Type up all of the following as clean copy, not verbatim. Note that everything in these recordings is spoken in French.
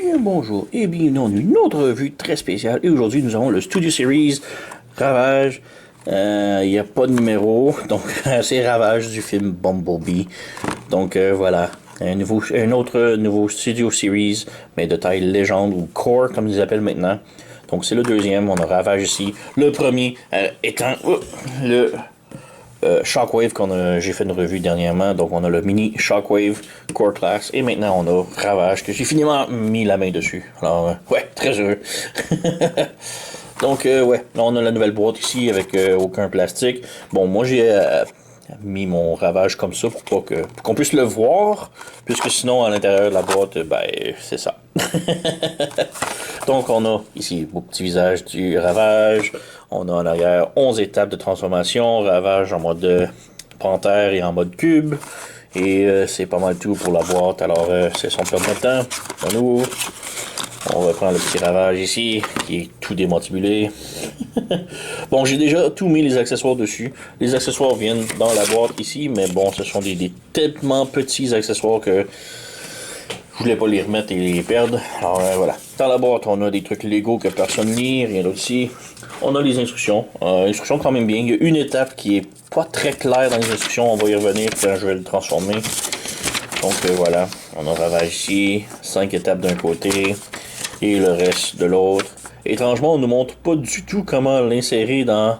Bien bonjour et bienvenue dans une autre revue très spéciale. Et aujourd'hui, nous avons le Studio Series Ravage. Il n'y a pas de numéro, donc c'est Ravage du film Bumblebee. Donc voilà, un autre nouveau Studio Series, mais de taille légende ou core comme ils appellent maintenant. Donc c'est le deuxième, on a Ravage ici. Le premier étant le Shockwave j'ai fait une revue dernièrement, donc on a le mini Shockwave Core Class et maintenant on a Ravage que j'ai finalement mis la main dessus. Alors ouais, très heureux. Donc ouais, là on a la nouvelle boîte ici avec aucun plastique. Bon, moi j'ai mis mon Ravage comme ça pour qu'on puisse le voir, puisque sinon à l'intérieur de la boîte, ben c'est ça. Donc on a ici beau petit visage du Ravage. On a en arrière 11 étapes de transformation. Ravage en mode panthère et en mode cube. Et c'est pas mal tout pour la boîte. Alors c'est son perte de temps. On ouvre. On va prendre le petit Ravage ici, qui est tout démantibulé. Bon, j'ai déjà tout mis les accessoires dessus. Les accessoires viennent dans la boîte ici, mais bon, ce sont des tellement petits accessoires que je voulais pas les remettre et les perdre. Alors voilà. Dans la boîte, on a des trucs Lego que personne lit, rien d'autre ici. On a les instructions. Instructions quand même bien. Il y a une étape qui est pas très claire dans les instructions. On va y revenir quand je vais le transformer. Donc voilà. On a Ravage ici. 5 étapes d'un côté. Et le reste de l'autre. Étrangement, on nous montre pas du tout comment l'insérer dans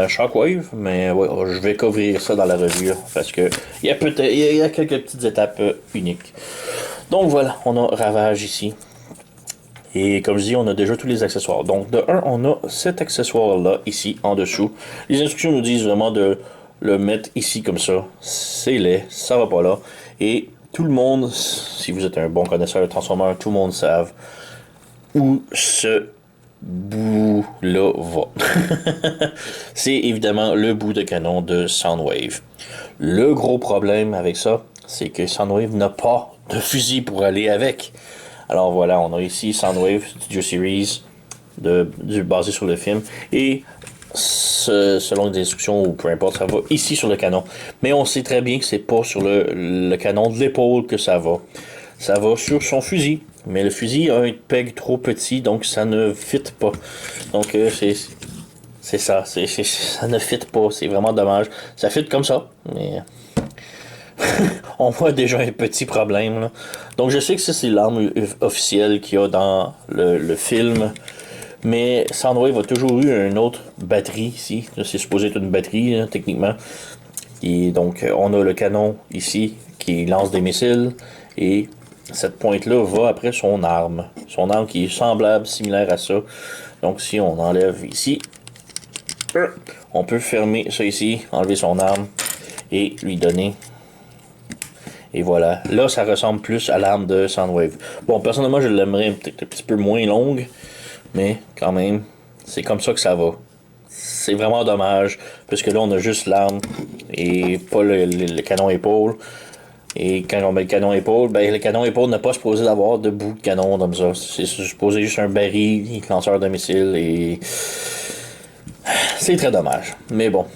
Shockwave. Mais ouais, je vais couvrir ça dans la revue. Parce que il y a quelques petites étapes uniques. Donc voilà, on a Ravage ici. Et comme je dis, on a déjà tous les accessoires. Donc de 1, on a cet accessoire-là, ici, en dessous. Les instructions nous disent vraiment de le mettre ici comme ça. C'est laid, ça va pas là. Et tout le monde, si vous êtes un bon connaisseur de Transformers, tout le monde savent où ce bout-là va. C'est évidemment le bout de canon de Soundwave. Le gros problème avec ça, c'est que Soundwave n'a pas de fusil pour aller avec. Alors voilà, on a ici Soundwave Studio Series basé sur le film. Et selon les instructions ou peu importe, ça va ici sur le canon. Mais on sait très bien que c'est pas sur le canon de l'épaule que ça va. Ça va sur son fusil. Mais le fusil a un peg trop petit, donc ça ne fit pas. Donc c'est ça. Ça ne fit pas. C'est vraiment dommage. Ça fit comme ça. Mais on voit déjà un petit problème. Là. Donc je sais que ça c'est l'arme officielle qu'il y a dans le film. Mais Soundwave a toujours eu une autre batterie ici. C'est supposé être une batterie, là, techniquement. Et donc on a le canon ici qui lance des missiles. Et cette pointe-là va après son arme. Son arme qui est semblable, similaire à ça. Donc si on enlève ici, on peut fermer ça ici, enlever son arme et lui donner. Et voilà. Là, ça ressemble plus à l'arme de Soundwave. Bon, personnellement, je l'aimerais peut-être un petit peu moins longue. Mais quand même, c'est comme ça que ça va. C'est vraiment dommage. Parce que là, on a juste l'arme et pas le canon épaule. Et quand on met le canon épaule, ben le canon épaule n'a pas supposé d'avoir de bout de canon comme ça. C'est supposé juste un baril, lanceur de missiles et... C'est très dommage. Mais bon,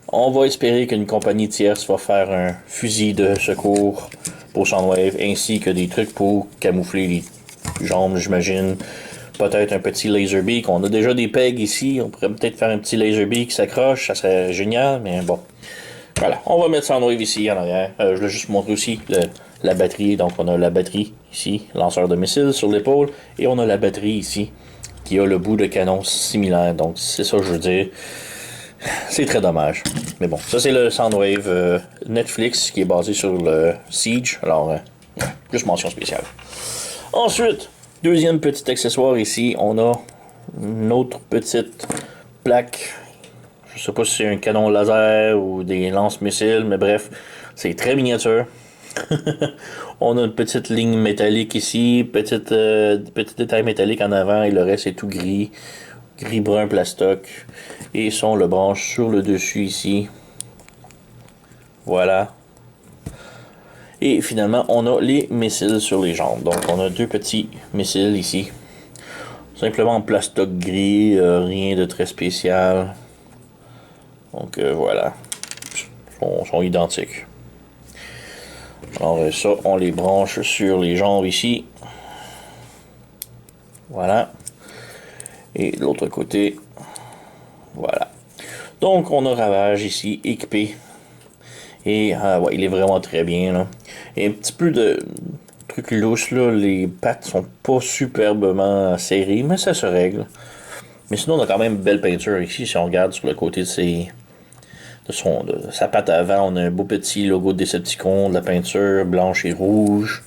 on va espérer qu'une compagnie tierce va faire un fusil de secours pour Soundwave, ainsi que des trucs pour camoufler les jambes, j'imagine. Peut-être un petit Laserbeak. On a déjà des pegs ici. On pourrait peut-être faire un petit Laserbeak qui s'accroche. Ça serait génial, mais bon. Voilà, on va mettre Soundwave ici en arrière. Je vais juste montrer aussi la batterie. Donc on a la batterie ici, lanceur de missiles sur l'épaule. Et on a la batterie ici, qui a le bout de canon similaire. Donc c'est ça que je veux dire. C'est très dommage. Mais bon, ça c'est le Soundwave Netflix qui est basé sur le Siege. Alors, juste mention spéciale. Ensuite, deuxième petit accessoire ici, on a une autre petite plaque. Je sais pas si c'est un canon laser ou des lance-missiles, mais bref, c'est très miniature. On a une petite ligne métallique ici, petit détail métallique en avant et le reste est tout gris. Gris-brun plastoc. Et on le branche sur le dessus ici. Voilà. Et finalement, on a les missiles sur les jambes. Donc, on a deux petits missiles ici. Simplement en plastoc gris, rien de très spécial. Donc, voilà. Ils sont identiques. Alors, ça, on les branche sur les jambes ici. Voilà. Et de l'autre côté, voilà. Donc, on a Ravage ici, équipé. Et ouais, il est vraiment très bien, là. Et un petit peu de truc louche, là. Les pattes sont pas superbement serrées, mais ça se règle. Mais sinon, on a quand même une belle peinture ici. Si on regarde sur le côté de sa patte avant, on a un beau petit logo de Decepticon, de la peinture blanche et rouge.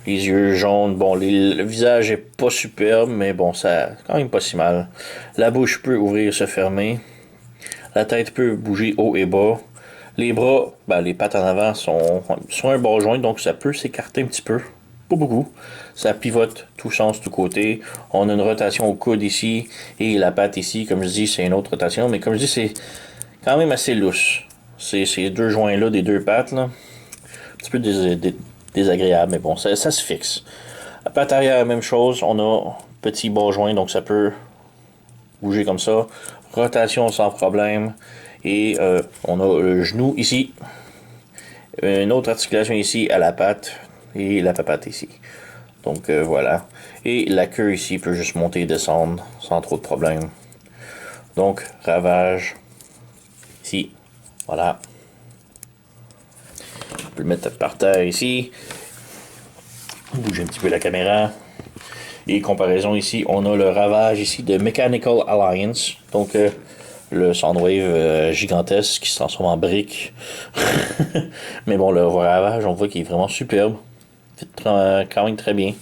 Les yeux jaunes. Bon, le visage est pas superbe, mais bon, ça quand même pas si mal. La bouche peut ouvrir et se fermer. La tête peut bouger haut et bas. Les bras, ben, les pattes en avant sont un bas joint, donc ça peut s'écarter un petit peu. Pas beaucoup. Ça pivote tout sens, tout côté. On a une rotation au coude ici. Et la patte ici, comme je dis, c'est une autre rotation. Mais comme je dis, c'est quand même assez lousse. Ces deux joints-là des deux pattes, là, un petit peu désagréable, mais bon, ça se fixe. La patte arrière, même chose. On a petit bas joint, donc ça peut bouger comme ça. Rotation sans problème. Et on a le genou ici. Une autre articulation ici à la patte. Et la patte ici. Donc voilà. Et la queue ici peut juste monter et descendre sans trop de problème. Donc, Ravage. Ici. Voilà. On peut le mettre par terre ici. Bouger un petit peu la caméra. Et comparaison ici, on a le Ravage ici de Mechanical Alliance. Donc, le Soundwave gigantesque qui se transforme en brique. Mais bon, le Ravage, on voit qu'il est vraiment superbe. Fait quand même très bien.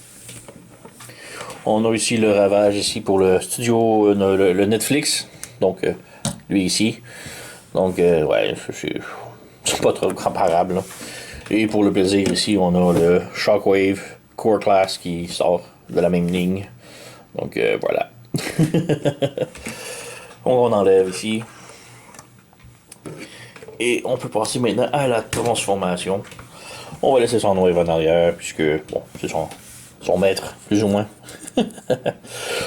On a ici le Ravage ici pour le studio, le Netflix. Donc, lui ici. Donc, ouais, c'est pas trop comparable. Là. Et pour le plaisir ici, on a le Shockwave Core Class qui sort de la même ligne. Donc, voilà. On enlève ici. Et on peut passer maintenant à la transformation. On va laisser son wave en arrière, puisque, bon, c'est son maître, plus ou moins.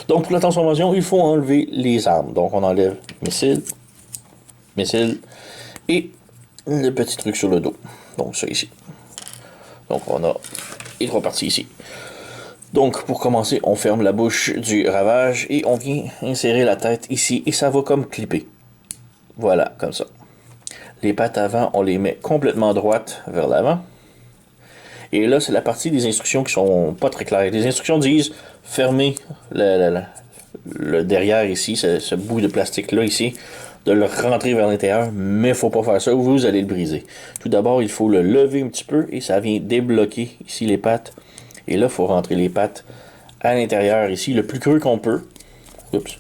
Donc, pour la transformation, il faut enlever les armes. Donc, on enlève missile, et le petit truc sur le dos. Donc, ça ici. Donc, on a les trois parties ici. Donc, pour commencer, on ferme la bouche du Ravage et on vient insérer la tête ici et ça va comme clipper. Voilà, comme ça. Les pattes avant, on les met complètement droites vers l'avant. Et là, c'est la partie des instructions qui sont pas très claires. Les instructions disent fermer le derrière ici, ce bout de plastique-là ici, de le rentrer vers l'intérieur, mais il ne faut pas faire ça ou vous allez le briser. Tout d'abord, il faut le lever un petit peu et ça vient débloquer ici les pattes. Et là, il faut rentrer les pattes à l'intérieur ici, le plus creux qu'on peut. Oups.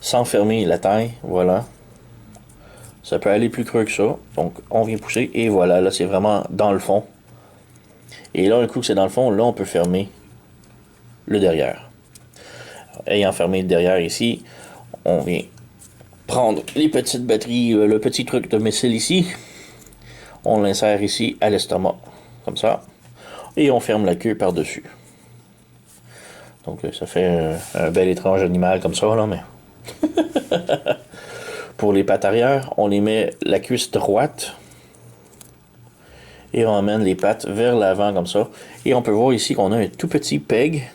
Sans fermer la taille, voilà. Ça peut aller plus creux que ça. Donc, on vient pousser et voilà, là, c'est vraiment dans le fond. Et là, un coup que c'est dans le fond, là, on peut fermer le derrière. Alors, ayant fermé le derrière ici, on vient prendre les petites batteries, le petit truc de missile ici. On l'insère ici à l'estomac, comme ça. Et on ferme la queue par-dessus. Donc, ça fait un bel étrange animal comme ça, là, mais... Pour les pattes arrière, on les met la cuisse droite et on emmène les pattes vers l'avant comme ça. Et on peut voir ici qu'on a un tout petit peg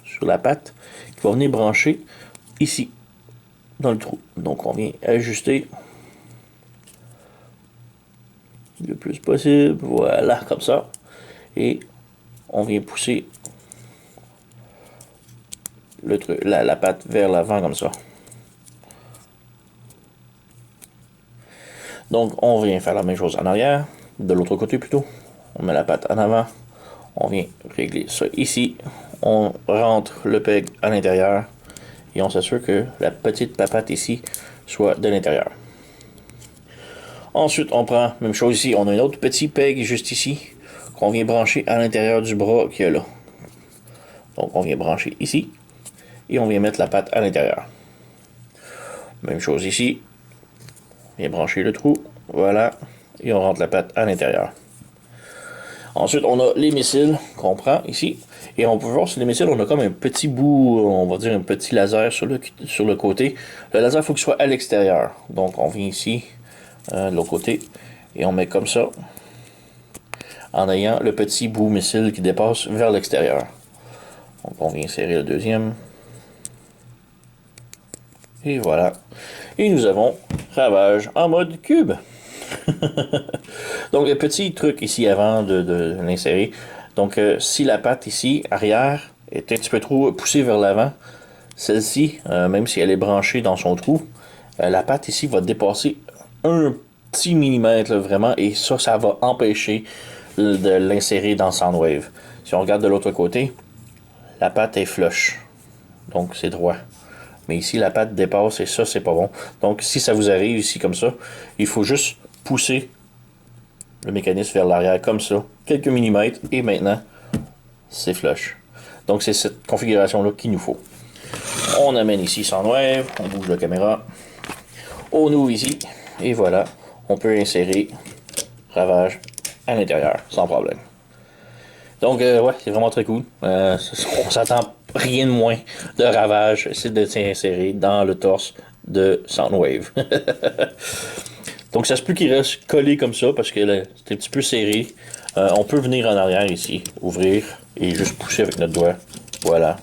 sur la patte qui va venir brancher ici, dans le trou. Donc on vient ajuster le plus possible, voilà, comme ça. Et on vient pousser la patte vers l'avant comme ça. Donc, on vient faire la même chose en arrière, de l'autre côté plutôt. On met la patte en avant, on vient régler ça ici. On rentre le peg à l'intérieur et on s'assure que la petite papate ici soit de l'intérieur. Ensuite, on prend, même chose ici, on a un autre petit peg juste ici qu'on vient brancher à l'intérieur du bras qu'il y a là. Donc, on vient brancher ici et on vient mettre la patte à l'intérieur. Même chose ici. On vient brancher le trou, voilà, et on rentre la patte à l'intérieur. Ensuite, on a les missiles qu'on prend ici. Et on peut voir sur les missiles, on a comme un petit bout, on va dire un petit laser sur le côté. Le laser, il faut qu'il soit à l'extérieur. Donc, on vient ici, de l'autre côté, et on met comme ça, en ayant le petit bout missile qui dépasse vers l'extérieur. Donc, on vient insérer le deuxième. Et voilà. Et nous avons Ravage en mode cube. Donc, le petit truc ici avant de l'insérer. Donc, si la patte ici, arrière, est un petit peu trop poussée vers l'avant, celle-ci, même si elle est branchée dans son trou, la patte ici va dépasser un petit millimètre, là, vraiment, et ça va empêcher de l'insérer dans Soundwave. Si on regarde de l'autre côté, la patte est flush. Donc, c'est droit. Mais ici, la patte dépasse et ça, c'est pas bon. Donc, si ça vous arrive ici comme ça, il faut juste pousser le mécanisme vers l'arrière comme ça, quelques millimètres, et maintenant, c'est flush. Donc, c'est cette configuration-là qu'il nous faut. On amène ici Soundwave, on bouge la caméra, on ouvre ici, et voilà, on peut insérer Ravage à l'intérieur, sans problème. Donc, ouais, c'est vraiment très cool. On s'attend rien de moins de Ravage, c'est de s'insérer dans le torse de Soundwave. Donc, ça se peut qu'il reste collé comme ça, parce que c'est un petit peu serré. On peut venir en arrière ici, ouvrir, et juste pousser avec notre doigt. Voilà.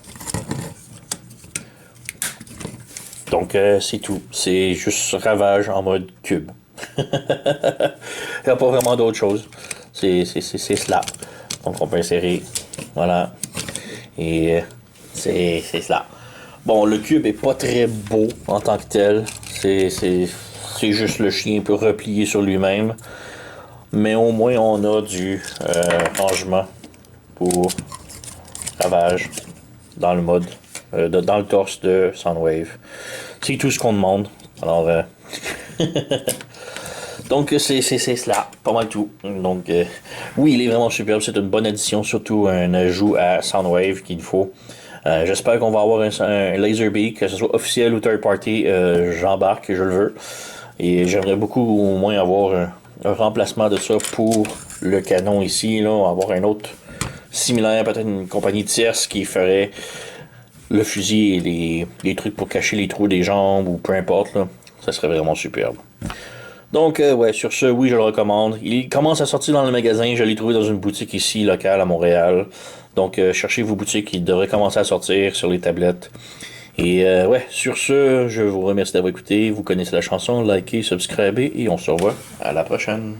Donc, c'est tout. C'est juste Ravage en mode cube. Il n'y a pas vraiment d'autre chose. C'est cela. Donc, on peut insérer. Voilà. Et c'est cela. Bon, le cube est pas très beau en tant que tel. C'est juste le chien peut replier sur lui-même. Mais au moins, on a du rangement pour Ravage dans le mode, dans le torse de Soundwave. C'est tout ce qu'on demande. Alors, donc, c'est cela. Pas mal tout. Donc, oui, il est vraiment superbe. C'est une bonne addition, surtout un ajout à Soundwave qu'il faut. J'espère qu'on va avoir un Laserbeak, que ce soit officiel ou third party. J'embarque, je le veux. Et j'aimerais beaucoup au moins avoir un remplacement de ça pour le canon ici. Là, avoir un autre similaire, peut-être une compagnie tierce qui ferait le fusil et les trucs pour cacher les trous des jambes ou peu importe. Là. Ça serait vraiment superbe. Donc, ouais, sur ce, oui, je le recommande. Il commence à sortir dans le magasin. Je l'ai trouvé dans une boutique ici, locale, à Montréal. Donc, cherchez vos boutiques. Il devrait commencer à sortir sur les tablettes. Et, ouais, sur ce, je vous remercie d'avoir écouté. Vous connaissez la chanson. Likez, subscribez et on se revoit à la prochaine.